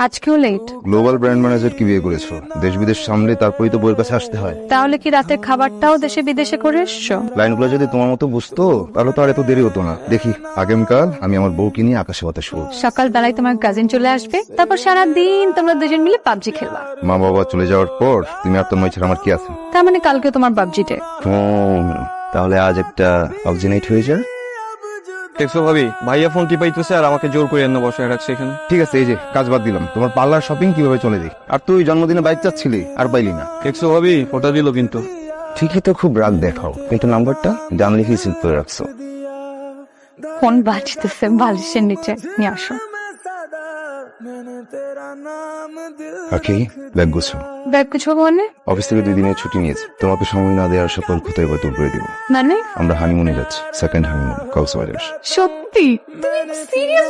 আজকেও late. Global brand manager কি বিয়ে করেছো? দেশ বিদেশ সামলে তারপরেই তো বইয়ের কাছে আসতে হয়। তাহলে কি রাতের খাবারটাও দেশে বিদেশে করে এসছো? লাইনগুলো যদি তোমার মতো বুঝতো তাহলে তো আর এত দেরি হতো না। দেখি আগামীকাল আমি আমার বউকে নিয়ে আকাশে বাতাস উড়বো। সকাল বেলায় তোমার কাজিন চলে আসবে, তারপর সারাদিন তোমরা দুজন মিলে পাবজি খেলবা। মা বাবা চলে যাওয়ার পর তুমি আর তন্ময় ছাড়া আমার কি আছে? তার মানে কালকে তোমার পাবজি ডে। তাহলে আজ একটা পাবজি নাইট হয়ে যায়। দেখছো ভাবি, ভাইয়া ফোন টিপাইতেছে আর আমাকে জোর করে এনে বসায় রাখছে এখানে। ঠিক আছে, এই যে কাজ বাদ দিলাম, তোমার পার্লার শপিং কিভাবে চলে যাই? আর তুই জন্মদিনে বাইক চাচ্ছিলি আর পাইলি না। দেখছো ভাবি, ওটা দিল কিন্তু। ঠিকই তো, খুব রাগ দেখাও, কিন্তু নাম্বারটা জানলে কি সিভ করে রাখছো? ফোন বাজতেছে, বালিশের নিচে নিয়ে আসো। আখি, ব্যাগ গুছো। ব্যাগ কিছু মানে? অফিস থেকে 2 দিনের ছুটি নিয়েছি, তোমাকে সময় না দেওয়ার সকল কোথায় বাতিল করে দিব। মানে আমরা হানিমুনে যাচ্ছি, সেকেন্ড হানিমুন কক্সবাজার। সত্যি? তুমি সিরিয়াস